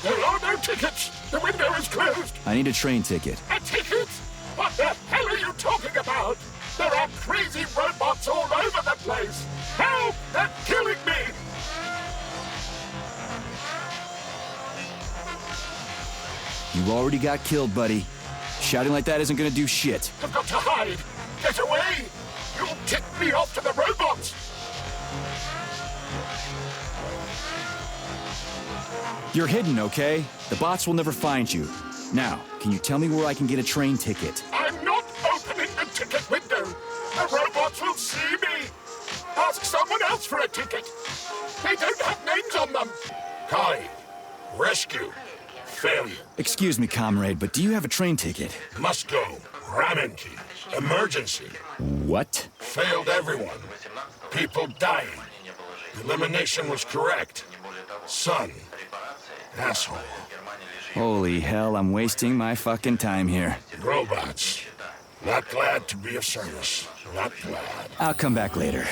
There are no tickets! The window is closed! I need a train ticket. A ticket? What the hell are you talking about? There are crazy robots all over the place! Help! They're killing me! You already got killed, buddy. Shouting like that isn't gonna do shit. I've got to hide! Get away! You'll tip me off to the robots! You're hidden, okay? The bots will never find you. Now, can you tell me where I can get a train ticket? I'm not opening the ticket window! The robots will see me! Ask someone else for a ticket! They don't have names on them! Kai, rescue. Failure. Excuse me, comrade, but do you have a train ticket? Must go. Ramen key. Emergency. What? Failed everyone. People dying. Elimination was correct. Son. Asshole. Holy hell, I'm wasting my fucking time here. Robots. Not glad to be of service. Not glad. I'll come back later.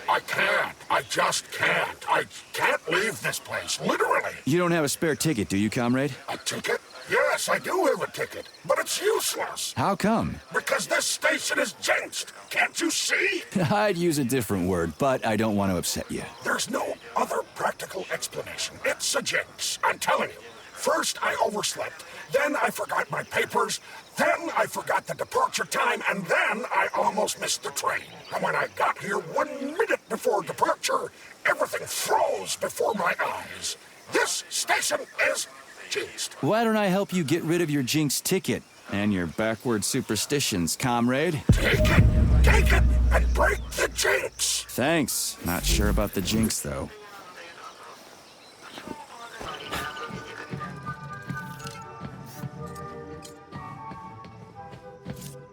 I can't. I just can't. I can't leave this place. Literally. You don't have a spare ticket, do you, comrade? A ticket? Yes, I do have a ticket. But it's useless. How come? Because this station is jinxed. Can't you see? I'd use a different word, but I don't want to upset you. There's no other practical explanation. It's a jinx. I'm telling you. First, I overslept. Then I forgot my papers. Then I forgot the departure time. And then I almost missed the train. And when I got here 1 minute before departure, everything froze before my eyes. This station is jinxed. Why don't I help you get rid of your jinx ticket and your backward superstitions, comrade? Take it, and break the jinx. Thanks. Not sure about the jinx, though.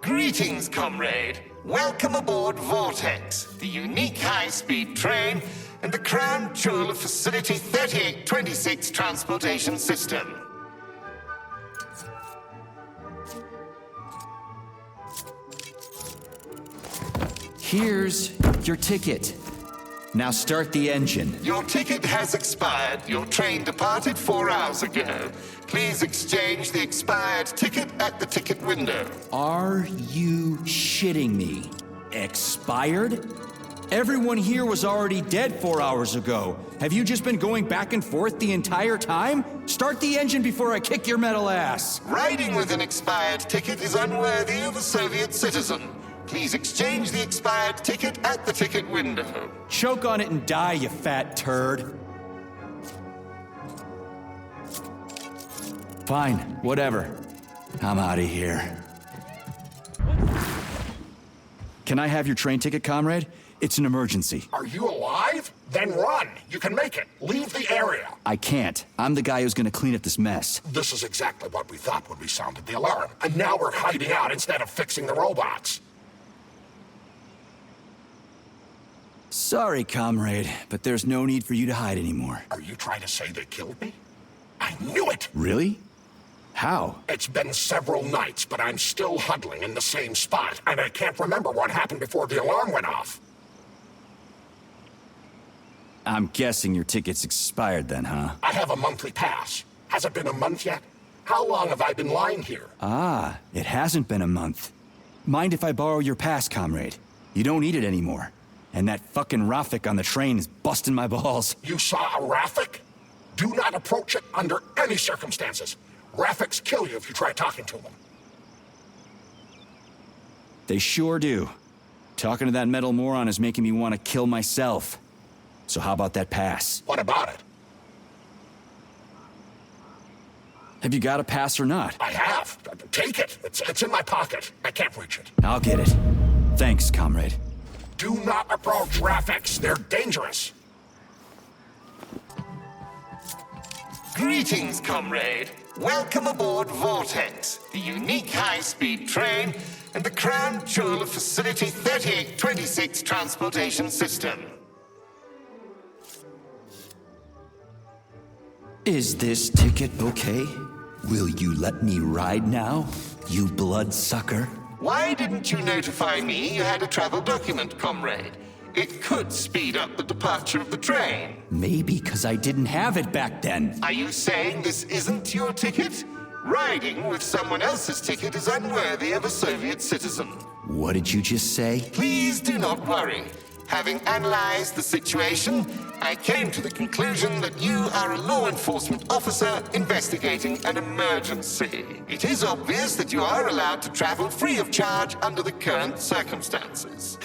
Greetings, comrade. Welcome aboard Vortex, the unique high-speed train and the crown jewel of Facility 3826 transportation system. Here's your ticket. Now start the engine. Your ticket has expired. Your train departed 4 hours ago. Please exchange the expired ticket at the ticket window. Are you shitting me? Expired? Everyone here was already dead 4 hours ago. Have you just been going back and forth the entire time? Start the engine before I kick your metal ass. Riding with an expired ticket is unworthy of a Soviet citizen. Please exchange the expired ticket at the ticket window. Choke on it and die, you fat turd. Fine, whatever. I'm out of here. Can I have your train ticket, comrade? It's an emergency. Are you alive? Then run. You can make it. Leave the area. I can't. I'm the guy who's gonna clean up this mess. This is exactly what we thought when we sounded the alarm. And now we're hiding out instead of fixing the robots. Sorry, comrade, but there's no need for you to hide anymore. Are you trying to say they killed me? I knew it! Really? How? It's been several nights, but I'm still huddling in the same spot, and I can't remember what happened before the alarm went off. I'm guessing your ticket's expired then, huh? I have a monthly pass. Has it been a month yet? How long have I been lying here? Ah, it hasn't been a month. Mind if I borrow your pass, comrade? You don't need it anymore. And that fucking Rafik on the train is busting my balls. You saw a Rafik? Do not approach it under any circumstances. Rafiks kill you if you try talking to them. They sure do. Talking to that metal moron is making me want to kill myself. So how about that pass? What about it? Have you got a pass or not? I have. Take it. It's in my pocket. I can't reach it. I'll get it. Thanks, comrade. Do not approach Rafiks. They're dangerous. Greetings, comrade. Welcome aboard Vortex, the unique high-speed train and the crown jewel of Facility 3826 transportation system. Is this ticket okay? Will you let me ride now, you bloodsucker? Why didn't you notify me you had a travel document, comrade? it could speed up the departure of the train. Maybe because I didn't have it back then. Are you saying this isn't your ticket? Riding with someone else's ticket is unworthy of a Soviet citizen. What did you just say? Please do not worry. Having analyzed the situation, I came to the conclusion that you are a law enforcement officer investigating an emergency. It is obvious that you are allowed to travel free of charge under the current circumstances.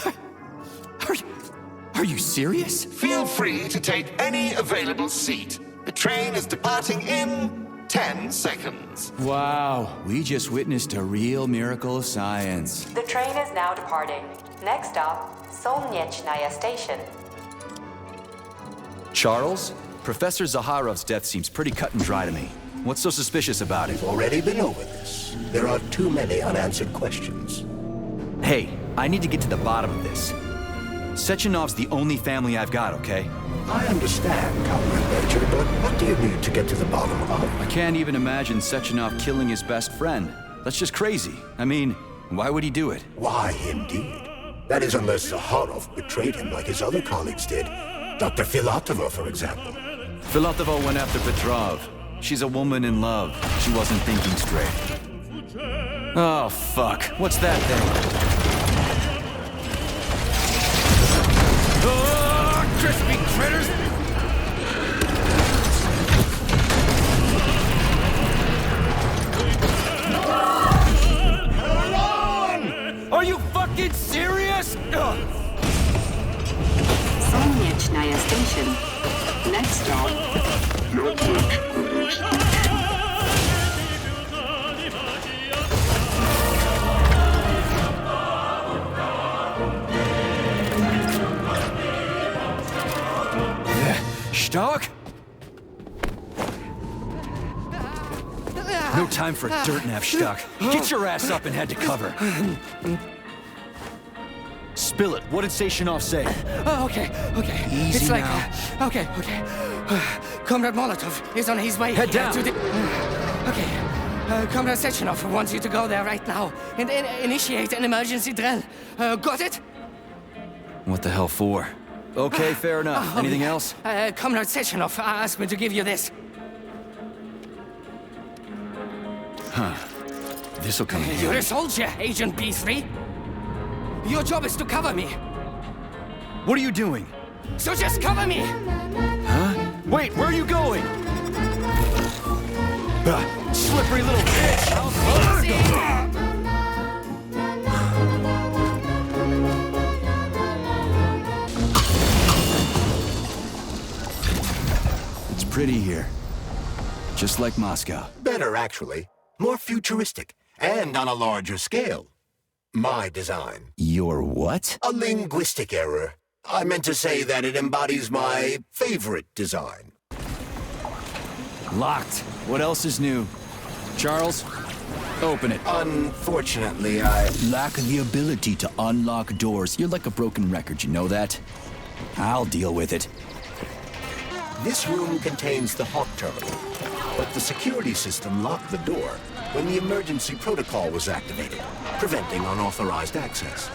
Are you serious? Feel free to take any available seat. The train is departing in 10 seconds. Wow, we just witnessed a real miracle of science. The train is now departing. Next stop, Solnechnaya Station. Charles, Professor Zaharov's death seems pretty cut and dry to me. What's so suspicious about it? Already been over this. There are too many unanswered questions. Hey, I need to get to the bottom of this. Sechenov's the only family I've got, okay? I understand, Comrade Major, but what do you need to get to the bottom of? I can't even imagine Sechenov killing his best friend. That's just crazy. I mean, why would he do it? Why, indeed. That is unless Zaharov betrayed him like his other colleagues did. Dr. Filatova, for example. Filatova went after Petrov. She's a woman in love. She wasn't thinking straight. Oh, fuck. What's that thing? Oh, crispy critters! Are you fucking serious? Solnechnaya Station. Next stop. Stark? No time for dirt nap, Stuck. Get your ass up and head to cover. Spill it. What did Sechenov say? Oh, okay. Easy It's like, now. okay. Comrade Molotov is on his way. Head down. To the... Okay. Comrade Sechenov wants you to go there right now and initiate an emergency drill. Got it? What the hell for? Okay, fair enough. Anything else? Comrade Sechenov asked me to give you this. This'll come in You're handy. a soldier, Agent B3. Your job is to cover me. What are you doing? So just cover me! Huh? Wait, where are you going? Slippery little bitch! It's pretty here. Just like Moscow. Better, actually. More futuristic, and on a larger scale. My design. Your what? A linguistic error. I meant to say that it embodies my favorite design. Locked. What else is new? Charles, open it. Unfortunately, I... Lack the ability to unlock doors. You're like a broken record, you know that? I'll deal with it. This room contains the Hawk terminal, but the security system locked the door when the emergency protocol was activated, preventing unauthorized access.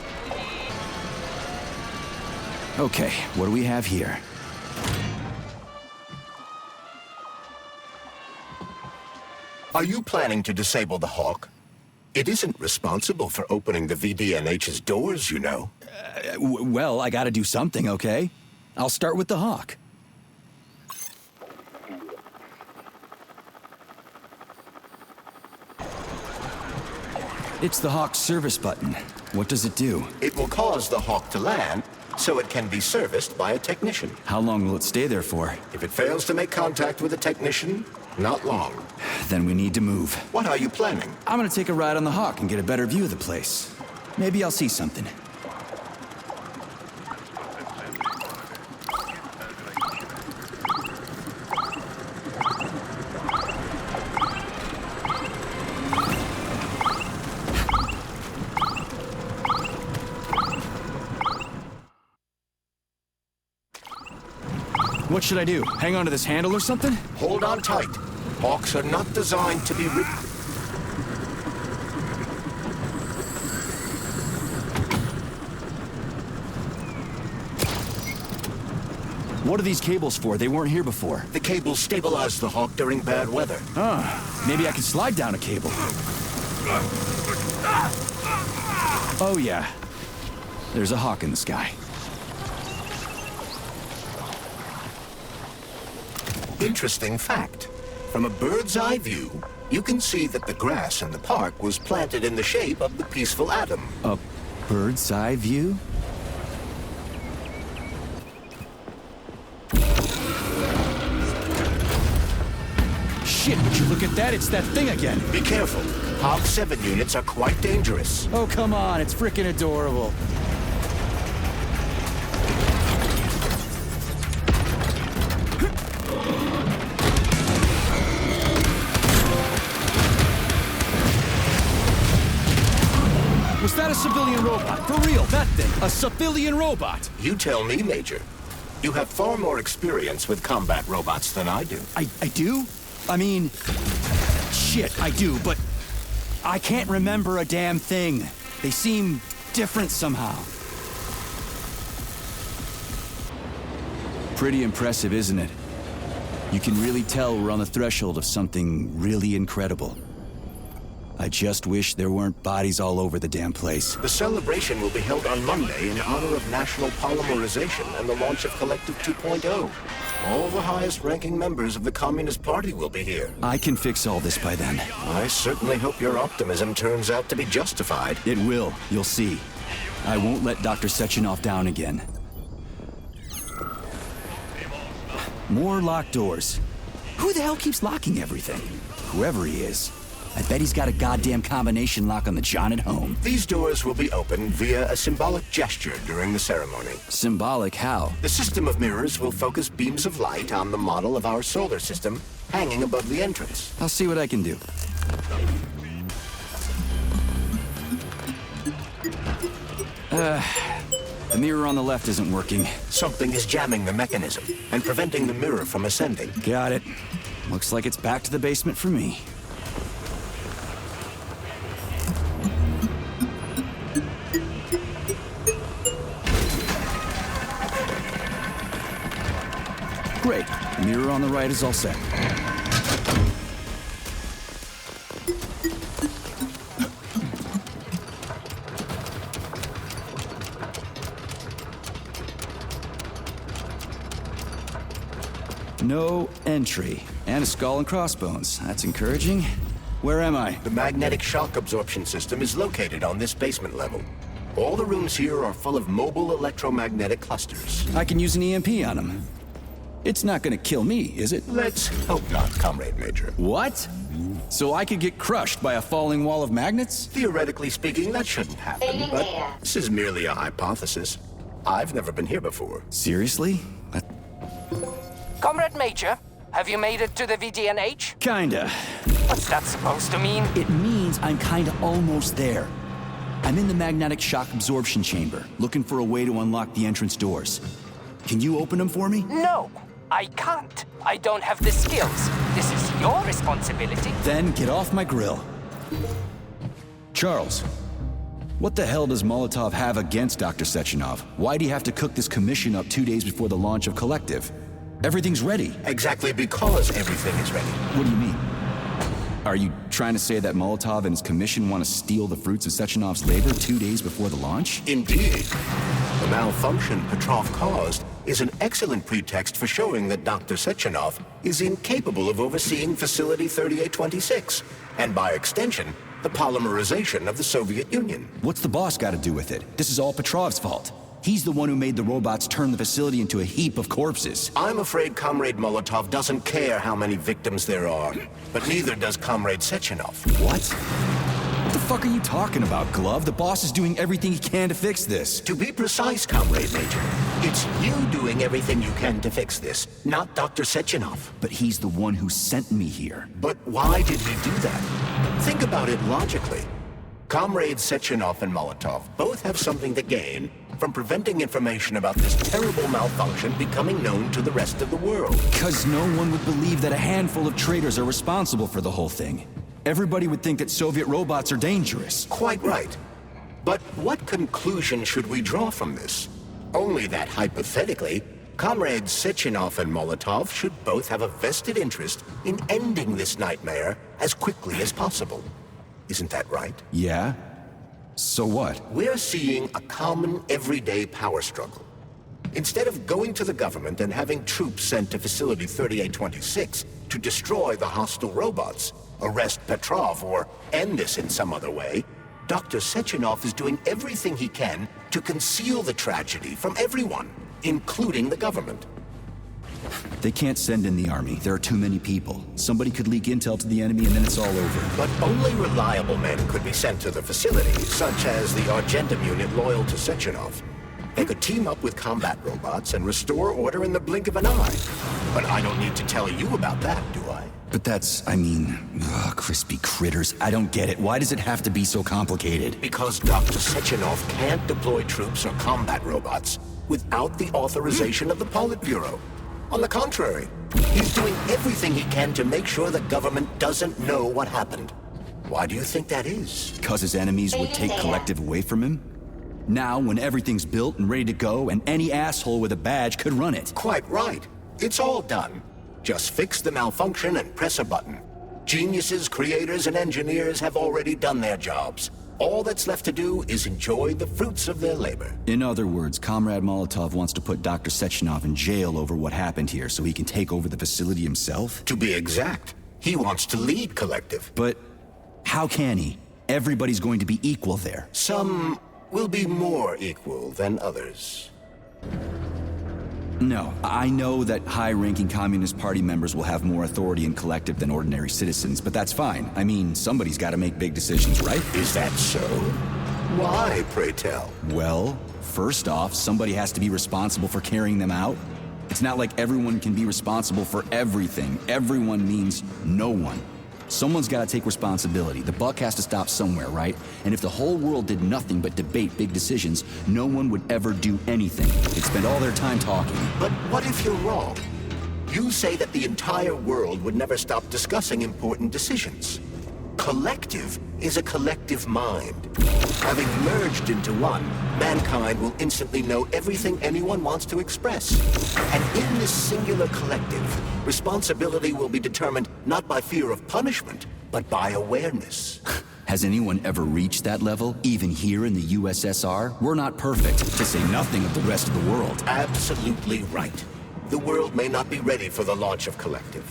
Okay, what do we have here? Are you planning to disable the Hawk? It isn't responsible for opening the VDNH's doors, you know. Well, I gotta do something, okay? I'll start with the Hawk. It's the Hawk's service button. What does it do? It will cause the Hawk to land, so it can be serviced by a technician. How long will it stay there for? If it fails to make contact with a technician, not long. Then we need to move. What are you planning? I'm gonna take a ride on the Hawk and get a better view of the place. Maybe I'll see something. What should I do? Hang on to this handle or something? Hold on tight. Hawks are not designed to be ridden. What are these cables for? They weren't here before. The cables stabilize the Hawk during bad weather. Maybe I can slide down a cable. Oh yeah. There's a Hawk in the sky. Interesting fact. From a bird's eye view, you can see that the grass in the park was planted in the shape of the peaceful atom. A bird's eye view? Shit, would you look at that? It's that thing again. Be careful. Hawk 7 units are quite dangerous. Oh, come on. It's freaking adorable. Was that a civilian robot? For real, that thing. A civilian robot. You tell me, Major. You have far more experience with combat robots than I do. I do? I mean, shit, I do, but I can't remember a damn thing. They seem different somehow. Pretty impressive, isn't it? You can really tell we're on the threshold of something really incredible. I just wish there weren't bodies all over the damn place. The celebration will be held on Monday in honor of National Polymerization and the launch of Collective 2.0. All the highest-ranking members of the Communist Party will be here. I can fix all this by then. I certainly hope your optimism turns out to be justified. It will, you'll see. I won't let Dr. Sechenov down again. More locked doors. Who the hell keeps locking everything? Whoever he is. I bet he's got a goddamn combination lock on the John at home. These doors will be opened via a symbolic gesture during the ceremony. Symbolic how? The system of mirrors will focus beams of light on the model of our solar system hanging above the entrance. I'll see what I can do. The mirror on the left isn't working. Something is jamming the mechanism and preventing the mirror from ascending. Got it. Looks like it's back to the basement for me. Great. The mirror on the right is all set. No entry. And a skull and crossbones. That's encouraging. Where am I? The magnetic shock absorption system is located on this basement level. All the rooms here are full of mobile electromagnetic clusters. I can use an EMP on him. It's not gonna kill me, is it? Let's hope not, Comrade Major. What? So I could get crushed by a falling wall of magnets? Theoretically speaking, that shouldn't happen, but this is merely a hypothesis. I've never been here before. Seriously? Comrade Major, have you made it to the VDNH? Kinda. What's that supposed to mean? It means I'm kinda almost there. I'm in the magnetic shock absorption chamber, looking for a way to unlock the entrance doors. Can you open them for me? No, I can't. I don't have the skills. This is your responsibility. Then get off my grill. Charles, what the hell does Molotov have against Dr. Sechenov? Why'd he have to cook this commission up 2 days before the launch of Collective? Everything's ready. Exactly because everything is ready. What do you mean? Are you trying to say that Molotov and his commission want to steal the fruits of Sechenov's labor 2 days before the launch? Indeed. The malfunction Petrov caused is an excellent pretext for showing that Dr. Sechenov is incapable of overseeing Facility 3826, and by extension, the polymerization of the Soviet Union. What's the boss got to do with it? This is all Petrov's fault. He's the one who made the robots turn the facility into a heap of corpses. I'm afraid Comrade Molotov doesn't care how many victims there are, but neither does Comrade Sechenov. What? What the fuck are you talking about, Glove? The boss is doing everything he can to fix this. To be precise, Comrade Major, it's you doing everything you can to fix this, not Dr. Sechenov. But he's the one who sent me here. But why did he do that? Think about it logically. Comrades Sechenov and Molotov both have something to gain from preventing information about this terrible malfunction becoming known to the rest of the world. Because no one would believe that a handful of traitors are responsible for the whole thing. Everybody would think that Soviet robots are dangerous. Quite right. But what conclusion should we draw from this? Only that hypothetically, Comrades Sechenov and Molotov should both have a vested interest in ending this nightmare as quickly as possible. Isn't that right? Yeah? So what? We're seeing a common, everyday power struggle. Instead of going to the government and having troops sent to Facility 3826 to destroy the hostile robots, arrest Petrov, or end this in some other way, Dr. Sechenov is doing everything he can to conceal the tragedy from everyone, including the government. They can't send in the army. There are too many people. Somebody could leak intel to the enemy and then it's all over. But only reliable men could be sent to the facility, such as the Argentum unit loyal to Sechenov. They could team up with combat robots and restore order in the blink of an eye. But I don't need to tell you about that, do I? But crispy critters. I don't get it. Why does it have to be so complicated? Because Dr. Sechenov can't deploy troops or combat robots without the authorization of the Politburo. On the contrary, he's doing everything he can to make sure the government doesn't know what happened. Why do you think that is? Because his enemies would take Collective away from him? Now, when everything's built and ready to go, and any asshole with a badge could run it. Quite right. It's all done. Just fix the malfunction and press a button. Geniuses, creators, and engineers have already done their jobs. All that's left to do is enjoy the fruits of their labor. In other words, Comrade Molotov wants to put Dr. Sechenov in jail over what happened here so he can take over the facility himself? To be exact, he wants to lead Collective. But how can he? Everybody's going to be equal there. Some will be more equal than others. No, I know that high-ranking Communist Party members will have more authority in Collective than ordinary citizens, but that's fine. I mean, somebody's got to make big decisions, right? Is that so? Why, pray tell? Well, first off, somebody has to be responsible for carrying them out. It's not like everyone can be responsible for everything. Everyone means no one. Someone's got to take responsibility. The buck has to stop somewhere, right? And if the whole world did nothing but debate big decisions, no one would ever do anything. They'd spend all their time talking. But what if you're wrong? You say that the entire world would never stop discussing important decisions. Collective is a collective mind. Having merged into one, mankind will instantly know everything anyone wants to express. And in this singular collective, responsibility will be determined not by fear of punishment, but by awareness. Has anyone ever reached that level, even here in the USSR? We're not perfect, to say nothing of the rest of the world. Absolutely right. The world may not be ready for the launch of Collective.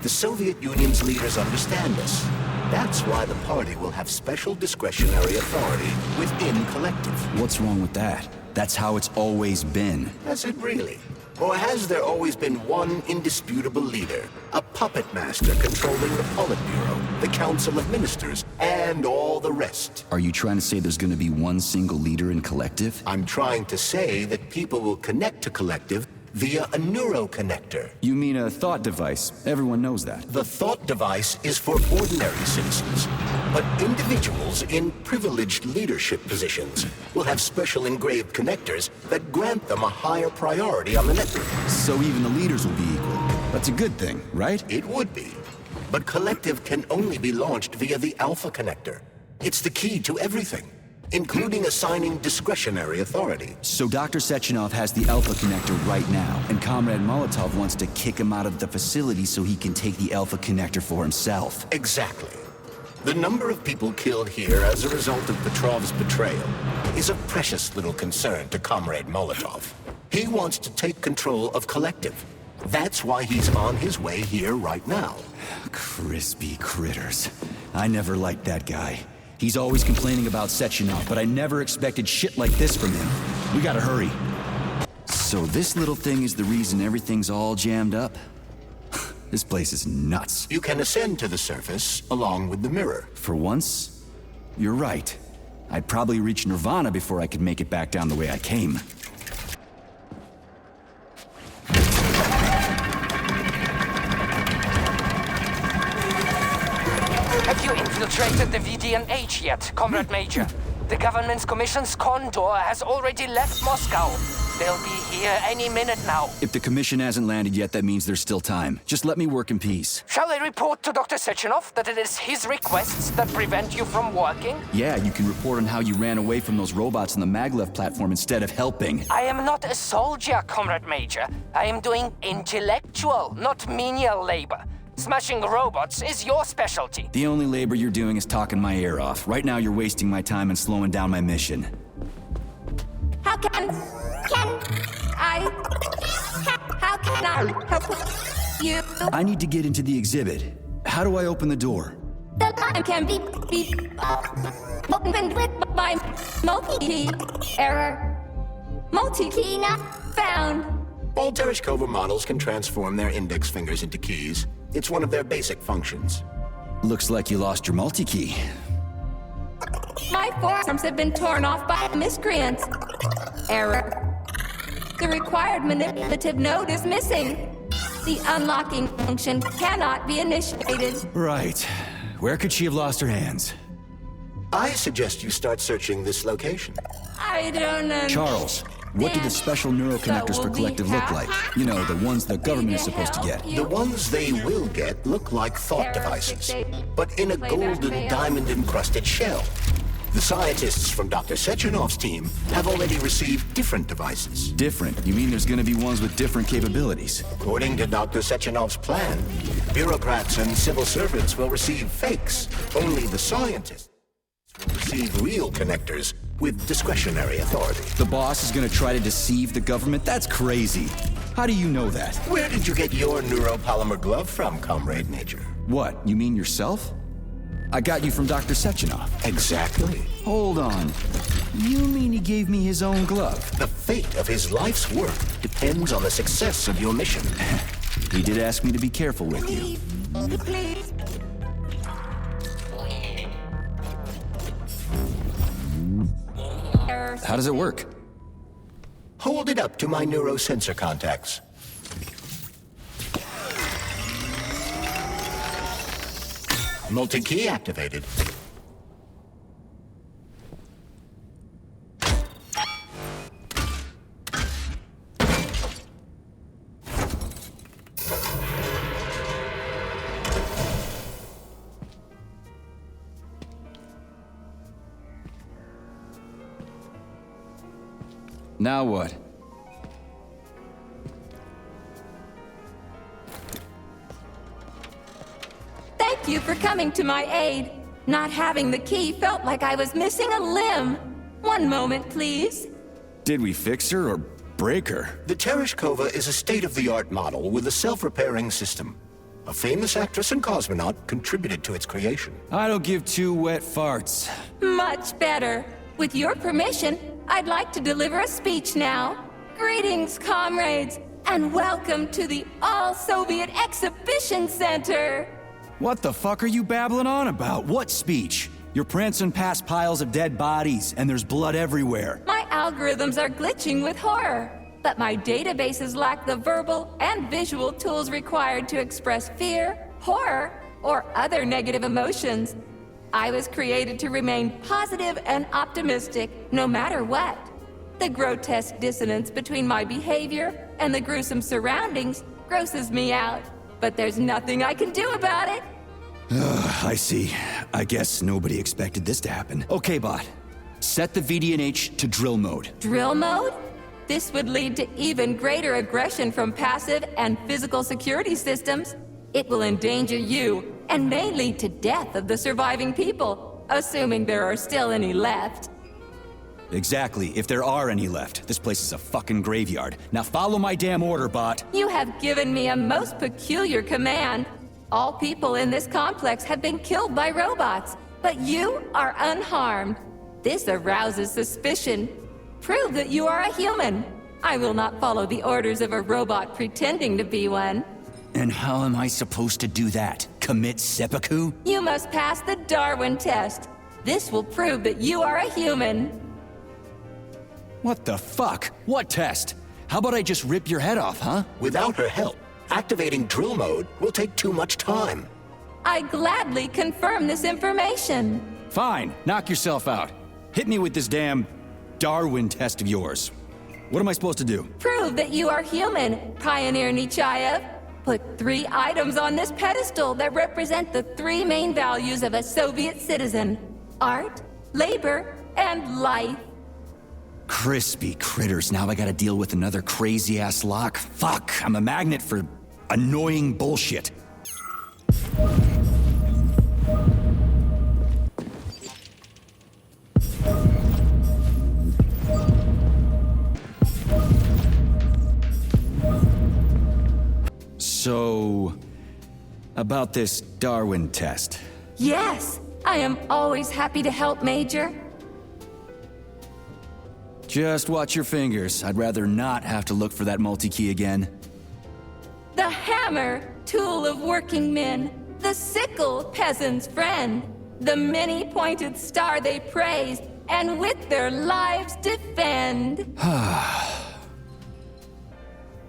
The Soviet Union's leaders understand this. That's why the party will have special discretionary authority within Collective. What's wrong with that? That's how it's always been. Has it really? Or has there always been one indisputable leader? A puppet master controlling the Politburo, the Council of Ministers, and all the rest? Are you trying to say there's going to be one single leader in Collective? I'm trying to say that people will connect to Collective via a neuroconnector. You mean a thought device. Everyone knows that. The thought device is for ordinary citizens, but individuals in privileged leadership positions will have special engraved connectors that grant them a higher priority on the network. So even the leaders will be equal. That's a good thing, right? It would be. But Collective can only be launched via the Alpha Connector. It's the key to everything, including assigning discretionary authority. So Dr. Sechenov has the Alpha Connector right now, and Comrade Molotov wants to kick him out of the facility so he can take the Alpha Connector for himself. Exactly. The number of people killed here as a result of Petrov's betrayal is a precious little concern to Comrade Molotov. He wants to take control of Collective. That's why he's on his way here right now. Crispy critters. I never liked that guy. He's always complaining about Sechenov, but I never expected shit like this from him. We gotta hurry. So this little thing is the reason everything's all jammed up? This place is nuts. You can ascend to the surface along with the mirror. For once, you're right. I'd probably reach Nirvana before I could make it back down the way I came. Have you infiltrated the VDNH yet, Comrade Major? The government's commission's condor has already left Moscow. They'll be here any minute now. If the commission hasn't landed yet, that means there's still time. Just let me work in peace. Shall I report to Dr. Sechenov that it is his requests that prevent you from working? Yeah, you can report on how you ran away from those robots on the maglev platform instead of helping. I am not a soldier, Comrade Major. I am doing intellectual, not menial labor. Smashing robots is your specialty. The only labor you're doing is talking my ear off. Right now, you're wasting my time and slowing down my mission. How can I help you? I need to get into the exhibit. How do I open the door? The line can be opened with my multi-key error. Multi-key not found. All Tereshkova models can transform their index fingers into keys. It's one of their basic functions. Looks like you lost your multi-key. My forearms have been torn off by miscreants. Error. The required manipulative node is missing. The unlocking function cannot be initiated. Right. Where could she have lost her hands? I suggest you start searching this location. I don't know. Charles, what do the special neuroconnectors for Collective look like? You know, the ones the government is supposed to get. The ones they will get look like thought devices, but in a golden diamond-encrusted shell. The scientists from Dr. Sechenov's team have already received different devices. Different? You mean there's gonna be ones with different capabilities? According to Dr. Sechenov's plan, bureaucrats and civil servants will receive fakes. Only the scientists will receive real connectors with discretionary authority. The boss is gonna try to deceive the government? That's crazy. How do you know that? Where did you get your neuropolymer glove from, Comrade Major? What, you mean yourself? I got you from Dr. Sechenov. Exactly. Hold on. You mean he gave me his own glove? The fate of his life's work depends on the success of your mission. He did ask me to be careful with you. Please. How does it work? Hold it up to my neurosensor contacts. Multi-key activated. Now what? Thank you for coming to my aid. Not having the key felt like I was missing a limb. One moment, please. Did we fix her or break her? The Tereshkova is a state-of-the-art model with a self-repairing system. A famous actress and cosmonaut contributed to its creation. I don't give two wet farts. Much better. With your permission, I'd like to deliver a speech now. Greetings, comrades, and welcome to the All-Soviet Exhibition Center. What the fuck are you babbling on about? What speech? You're prancing past piles of dead bodies, and there's blood everywhere. My algorithms are glitching with horror, but my databases lack the verbal and visual tools required to express fear, horror, or other negative emotions. I was created to remain positive and optimistic, no matter what. The grotesque dissonance between my behavior and the gruesome surroundings grosses me out, but there's nothing I can do about it. I see. I guess nobody expected this to happen. Okay, bot. Set the VDNH to drill mode. Drill mode? This would lead to even greater aggression from passive and physical security systems. It will endanger you and may lead to death of the surviving people, assuming there are still any left. Exactly, if there are any left. This place is a fucking graveyard. Now follow my damn order, bot. You have given me a most peculiar command. All people in this complex have been killed by robots, but you are unharmed. This arouses suspicion. Prove that you are a human. I will not follow the orders of a robot pretending to be one. And how am I supposed to do that? Commit seppuku? You must pass the Darwin test. This will prove that you are a human. What the fuck? What test? How about I just rip your head off, huh? Without her help, activating drill mode will take too much time. I gladly confirm this information. Fine, knock yourself out. Hit me with this damn Darwin test of yours. What am I supposed to do? Prove that you are human, Pioneer Nechayev. Put 3 items on this pedestal that represent the 3 main values of a Soviet citizen: art, labor, and life. Crispy critters, now I gotta deal with another crazy-ass lock. Fuck, I'm a magnet for annoying bullshit. So, about this Darwin test. Yes, I am always happy to help, Major. Just watch your fingers. I'd rather not have to look for that multi-key again. The hammer, tool of working men. The sickle, peasant's friend. The many-pointed star they praise, and with their lives defend.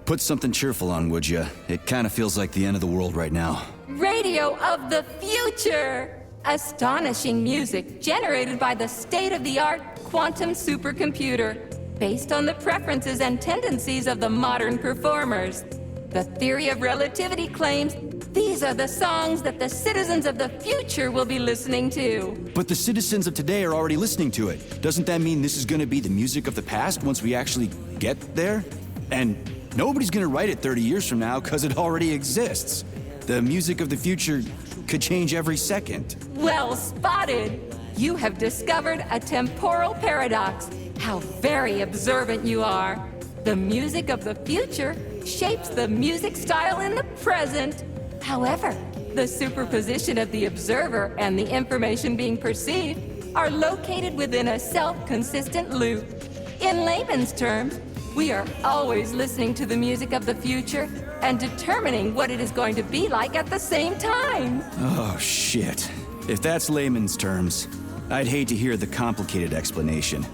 Put something cheerful on, would ya? It kinda feels like the end of the world right now. Radio of the future! Astonishing music generated by the state-of-the-art quantum supercomputer, based on the preferences and tendencies of the modern performers. The theory of relativity claims these are the songs that the citizens of the future will be listening to. But the citizens of today are already listening to it. Doesn't that mean this is gonna be the music of the past once we actually get there? And nobody's gonna write it 30 years from now, 'cause it already exists. The music of the future could change every second. Well spotted! You have discovered a temporal paradox. How very observant you are. The music of the future shapes the music style in the present. However, the superposition of the observer and the information being perceived are located within a self-consistent loop. In layman's terms, we are always listening to the music of the future and determining what it is going to be like at the same time. Oh, shit. If that's layman's terms, I'd hate to hear the complicated explanation.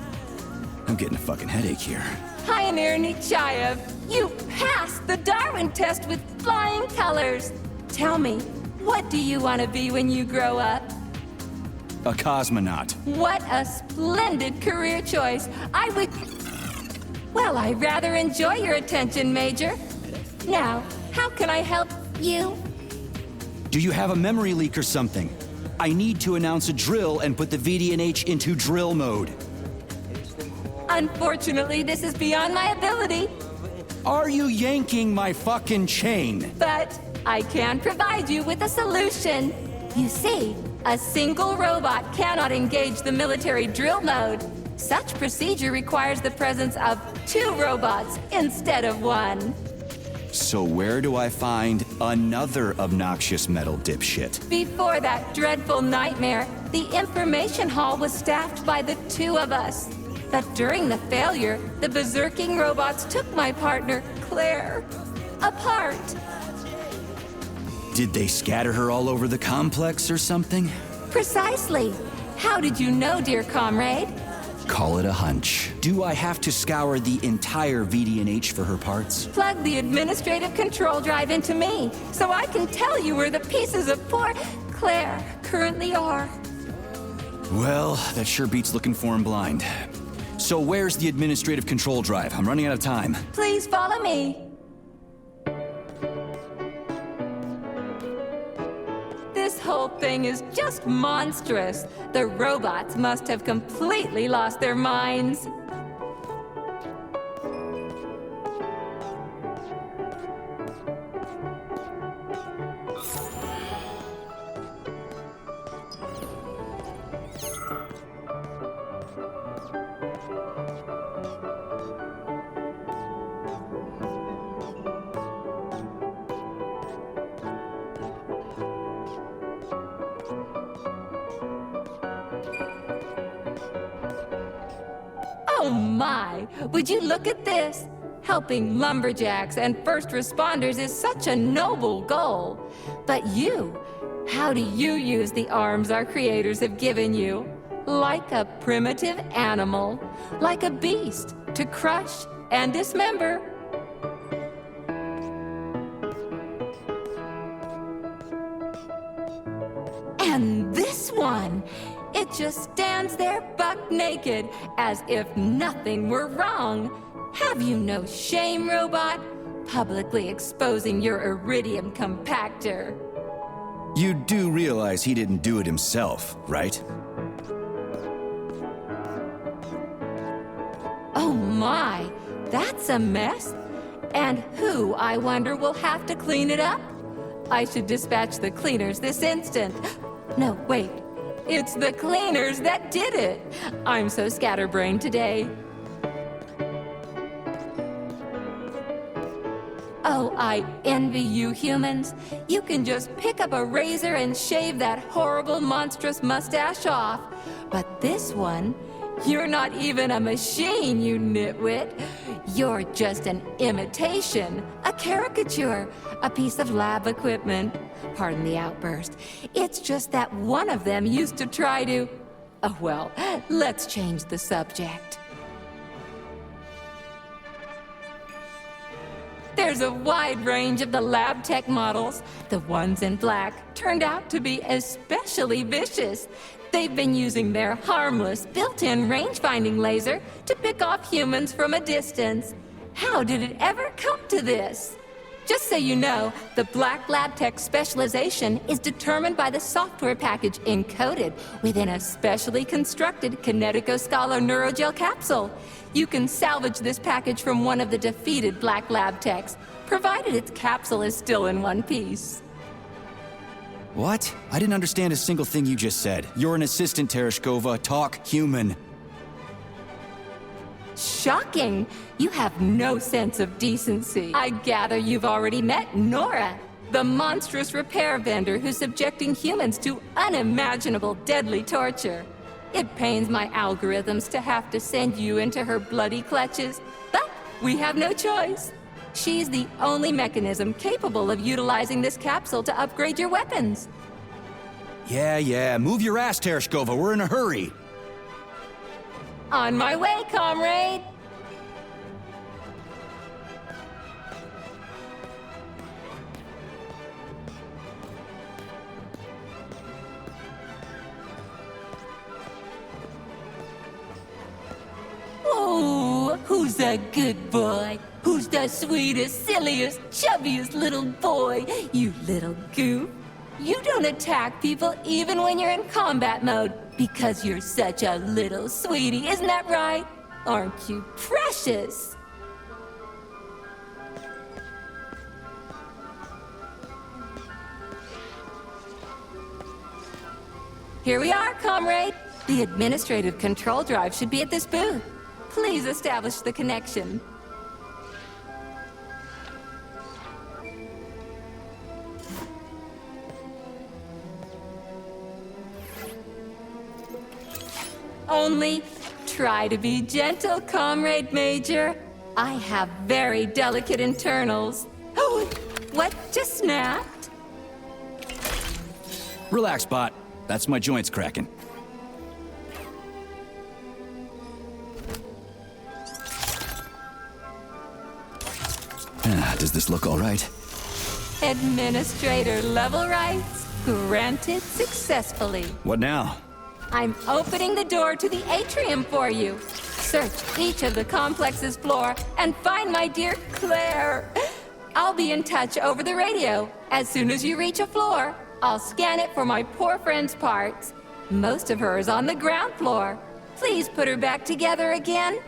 I'm getting a fucking headache here. Pioneer Nechayev, you passed the Darwin test with flying colors. Tell me, what do you want to be when you grow up? A cosmonaut. What a splendid career choice. Well, I rather enjoy your attention, Major. Now, how can I help you? Do you have a memory leak or something? I need to announce a drill and put the VDNH into drill mode. Unfortunately, this is beyond my ability, Are you yanking my fucking chain? but I can provide you with a solution. You see, a single robot cannot engage the military drill mode. Such procedure requires the presence of 2 robots instead of 1. So where do I find another obnoxious metal dipshit? Before that dreadful nightmare, the information hall was staffed by the 2 of us. But during the failure, the berserking robots took my partner, Claire, apart. Did they scatter her all over the complex or something? Precisely. How did you know, dear comrade? Call it a hunch. Do I have to scour the entire VDNH for her parts? Plug the administrative control drive into me, so I can tell you where the pieces of poor Claire currently are. Well, that sure beats looking for him blind. So where's the administrative control drive? I'm running out of time. Please follow me. This whole thing is just monstrous. The robots must have completely lost their minds. Oh my! Would you look at this? Helping lumberjacks and first responders is such a noble goal. But you, how do you use the arms our creators have given you? Like a primitive animal, like a beast, to crush and dismember. And this one, it just stands there buck naked, as if nothing were wrong. Have you no shame, robot? Publicly exposing your iridium compactor. You do realize he didn't do it himself, right? Oh my, that's a mess. And who, I wonder, will have to clean it up? I should dispatch the cleaners this instant. No, wait. It's the cleaners that did it. I'm so scatterbrained today. Oh, I envy you humans. You can just pick up a razor and shave that horrible, monstrous mustache off. But this one, you're not even a machine, you nitwit. You're just an imitation, a caricature, a piece of lab equipment. Pardon the outburst. It's just that one of them used to try to... Oh, well, let's change the subject. There's a wide range of the lab tech models. The ones in black turned out to be especially vicious. They've been using their harmless, built-in range-finding laser to pick off humans from a distance. How did it ever come to this? Just so you know, the Black Lab Tech specialization is determined by the software package encoded within a specially constructed Kinetico-Scalo Neurogel capsule. You can salvage this package from one of the defeated Black Lab Techs, provided its capsule is still in one piece. What? I didn't understand a single thing you just said. You're an assistant, Tereshkova. Talk human. Shocking! You have no sense of decency. I gather you've already met Nora, the monstrous repair vendor who's subjecting humans to unimaginable deadly torture. It pains my algorithms to have to send you into her bloody clutches, but we have no choice. She's the only mechanism capable of utilizing this capsule to upgrade your weapons. Yeah, move your ass, Tereshkova. We're in a hurry. On my way, comrade! Oh, who's a good boy? Who's the sweetest, silliest, chubbiest little boy? You little goof. You don't attack people even when you're in combat mode because you're such a little sweetie, isn't that right? Aren't you precious? Here we are, comrade. The administrative control drive should be at this booth. Please establish the connection. Only try to be gentle, Comrade Major. I have very delicate internals. Oh, what just snapped? Relax, bot. That's my joints cracking. Does this look all right? Administrator level rights granted successfully. What now? I'm opening the door to the atrium for you. Search each of the complex's floor and find my dear Claire. I'll be in touch over the radio. As soon as you reach a floor, I'll scan it for my poor friend's parts. Most of her is on the ground floor. Please put her back together again.